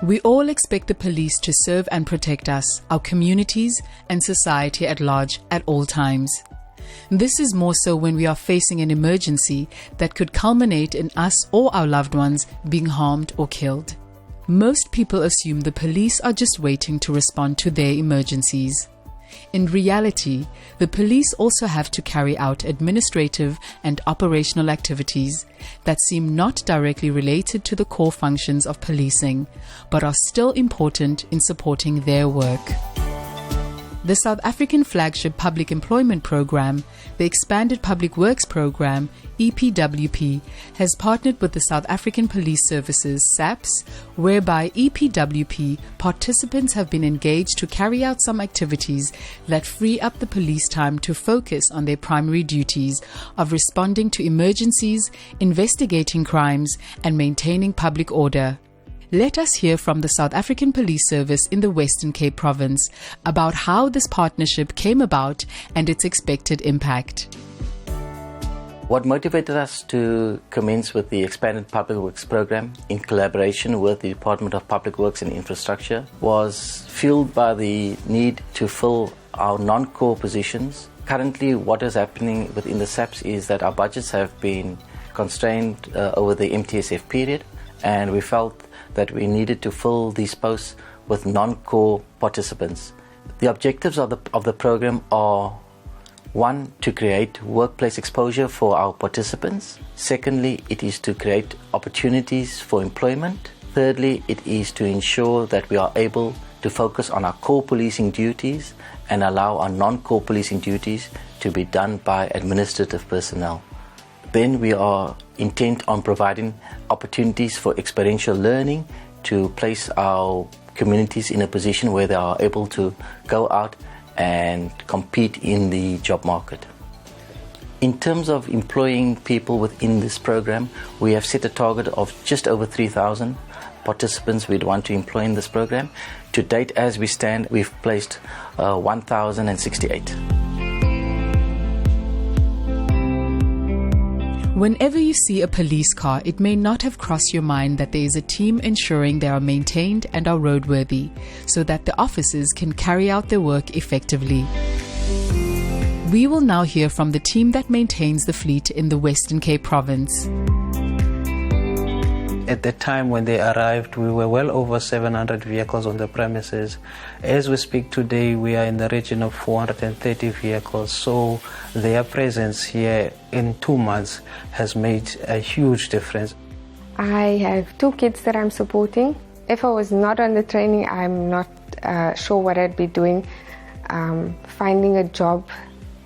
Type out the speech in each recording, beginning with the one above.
We all expect the police to serve and protect us, our communities, and society at large at all times. This is more so when we are facing an emergency that could culminate in us or our loved ones being harmed or killed. Most people assume the police are just waiting to respond to their emergencies. In reality, the police also have to carry out administrative and operational activities that seem not directly related to the core functions of policing, but are still important in supporting their work. The South African flagship public employment program, the Expanded Public Works Program, EPWP, has partnered with the South African Police Services, SAPS, whereby EPWP participants have been engaged to carry out some activities that free up the police time to focus on their primary duties of responding to emergencies, investigating crimes, and maintaining public order. Let us hear from the South African Police Service in the Western Cape Province about how this partnership came about and its expected impact. What motivated us to commence with the Expanded Public Works Program in collaboration with the Department of Public Works and Infrastructure was fueled by the need to fill our non-core positions. Currently, what is happening within the SAPS is that our budgets have been constrained over the MTSF period, and we felt that we needed to fill these posts with non-core participants. The objectives of the program are: one, to create workplace exposure for our participants. Secondly, it is to create opportunities for employment. Thirdly, it is to ensure that we are able to focus on our core policing duties and allow our non-core policing duties to be done by administrative personnel. Then we are intent on providing opportunities for experiential learning to place our communities in a position where they are able to go out and compete in the job market. In terms of employing people within this program, we have set a target of just over 3,000 participants we'd want to employ in this program. To date, as we stand, we've placed 1,068. Whenever you see a police car, it may not have crossed your mind that there is a team ensuring they are maintained and are roadworthy, so that the officers can carry out their work effectively. We will now hear from the team that maintains the fleet in the Western Cape Province. At the time when they arrived, we were well over 700 vehicles on the premises. As we speak today, we are in the region of 430 vehicles, so their presence here in 2 months has made a huge difference. I have 2 kids that I'm supporting. If I was not on the training, I'm not sure what I'd be doing. Finding a job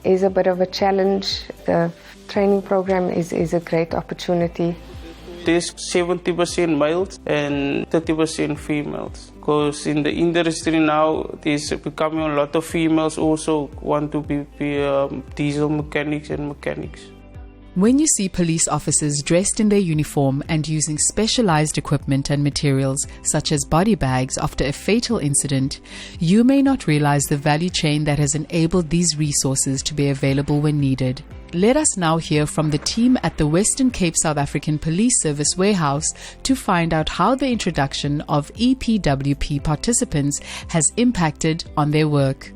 is a bit of a challenge. The training program is a great opportunity. There's 70% males and 30% females, because in the industry now there's becoming a lot of females also want to be diesel mechanics and mechanics. When you see police officers dressed in their uniform and using specialized equipment and materials such as body bags after a fatal incident, you may not realize the value chain that has enabled these resources to be available when needed. Let us now hear from the team at the Western Cape South African Police Service warehouse to find out how the introduction of EPWP participants has impacted on their work.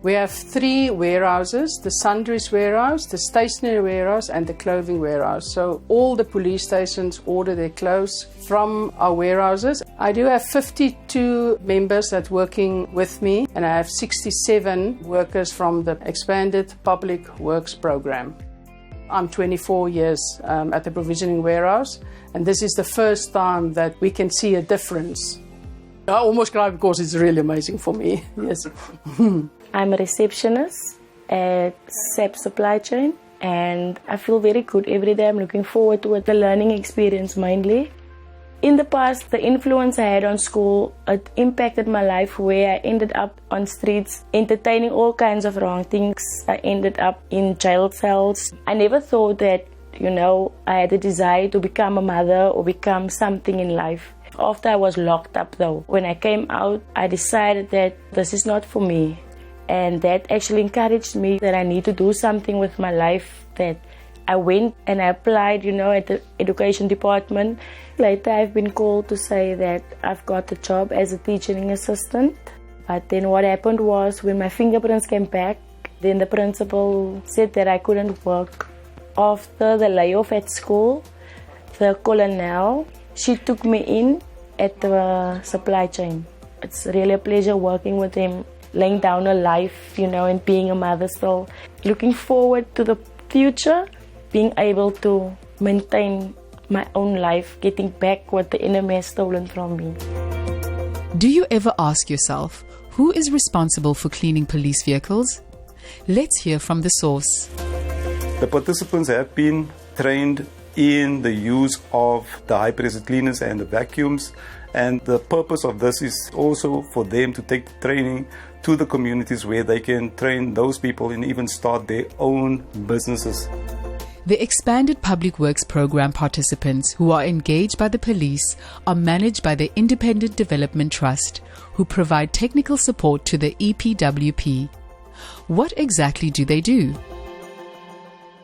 We have 3 warehouses: the sundries warehouse, the stationery warehouse and the clothing warehouse. So all the police stations order their clothes from our warehouses. I do have 52 members that are working with me, and I have 67 workers from the Expanded Public Works Program. I'm 24 years at the provisioning warehouse, and this is the first time that we can see a difference. I almost cry because it's really amazing for me. Yes. I'm a receptionist at SAP Supply Chain, and I feel very good every day. I'm looking forward to the learning experience mainly. In the past, the influence I had on school, it impacted my life, where I ended up on streets entertaining all kinds of wrong things. I ended up in jail cells. I never thought that, I had a desire to become a mother or become something in life. After I was locked up though, when I came out, I decided that this is not for me. And that actually encouraged me that I need to do something with my life that I went and I applied, at the education department. Later, I've been called to say that I've got a job as a teaching assistant. But then what happened was, when my fingerprints came back, then the principal said that I couldn't work. After the layoff at school, the colonel, she took me in at the supply chain. It's really a pleasure working with him, laying down a life, and being a mother still. Looking forward to the future, being able to maintain my own life, getting back what the enemy has stolen from me. Do you ever ask yourself, who is responsible for cleaning police vehicles? Let's hear from the source. The participants have been trained in the use of the high-pressure cleaners and the vacuums, and the purpose of this is also for them to take training to the communities where they can train those people and even start their own businesses. The expanded Public Works Program participants who are engaged by the police are managed by the Independent Development Trust, who provide technical support to the EPWP. What exactly do they do?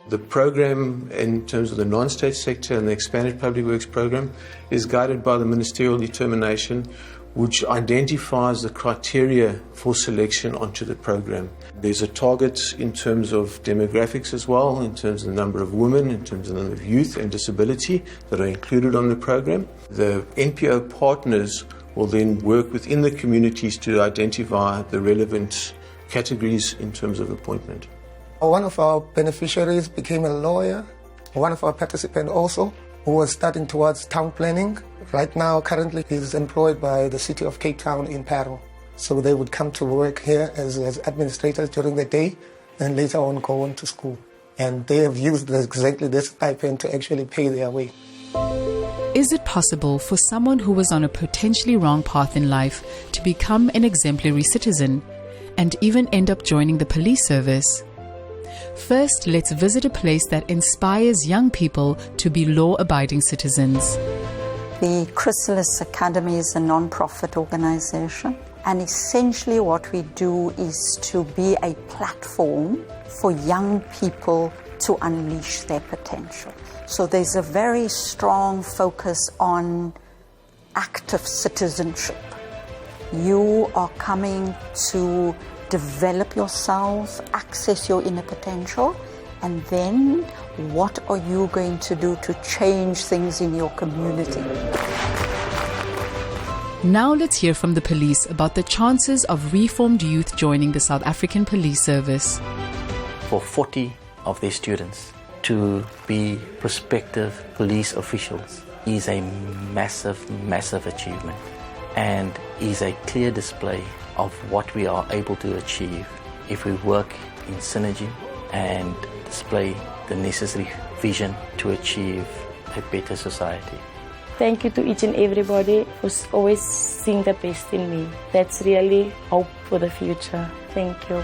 The program, in terms of the non-state sector and the expanded Public Works Program, is guided by the ministerial determination, which identifies the criteria for selection onto the program. There's a target in terms of demographics as well, in terms of the number of women, in terms of the number of youth and disability that are included on the program. The NPO partners will then work within the communities to identify the relevant categories in terms of appointment. One of our beneficiaries became a lawyer. One of our participants also, who was studying towards town planning. Right now, currently, he's employed by the city of Cape Town in Parow. So they would come to work here as administrators during the day and later on go on to school. And they have used exactly this stipend to actually pay their way. Is it possible for someone who was on a potentially wrong path in life to become an exemplary citizen and even end up joining the police service? First, let's visit a place that inspires young people to be law-abiding citizens. The Chrysalis Academy is a non-profit organization, and essentially what we do is to be a platform for young people to unleash their potential. So there's a very strong focus on active citizenship. You are coming to develop yourself, access your inner potential, and then what are you going to do to change things in your community? Now let's hear from the police about the chances of reformed youth joining the South African Police Service. For 40 of their students to be prospective police officials is a massive, massive achievement, and is a clear display of what we are able to achieve if we work in synergy and display the necessary vision to achieve a better society. Thank you to each and everybody for always seeing the best in me. That's really hope for the future. Thank you.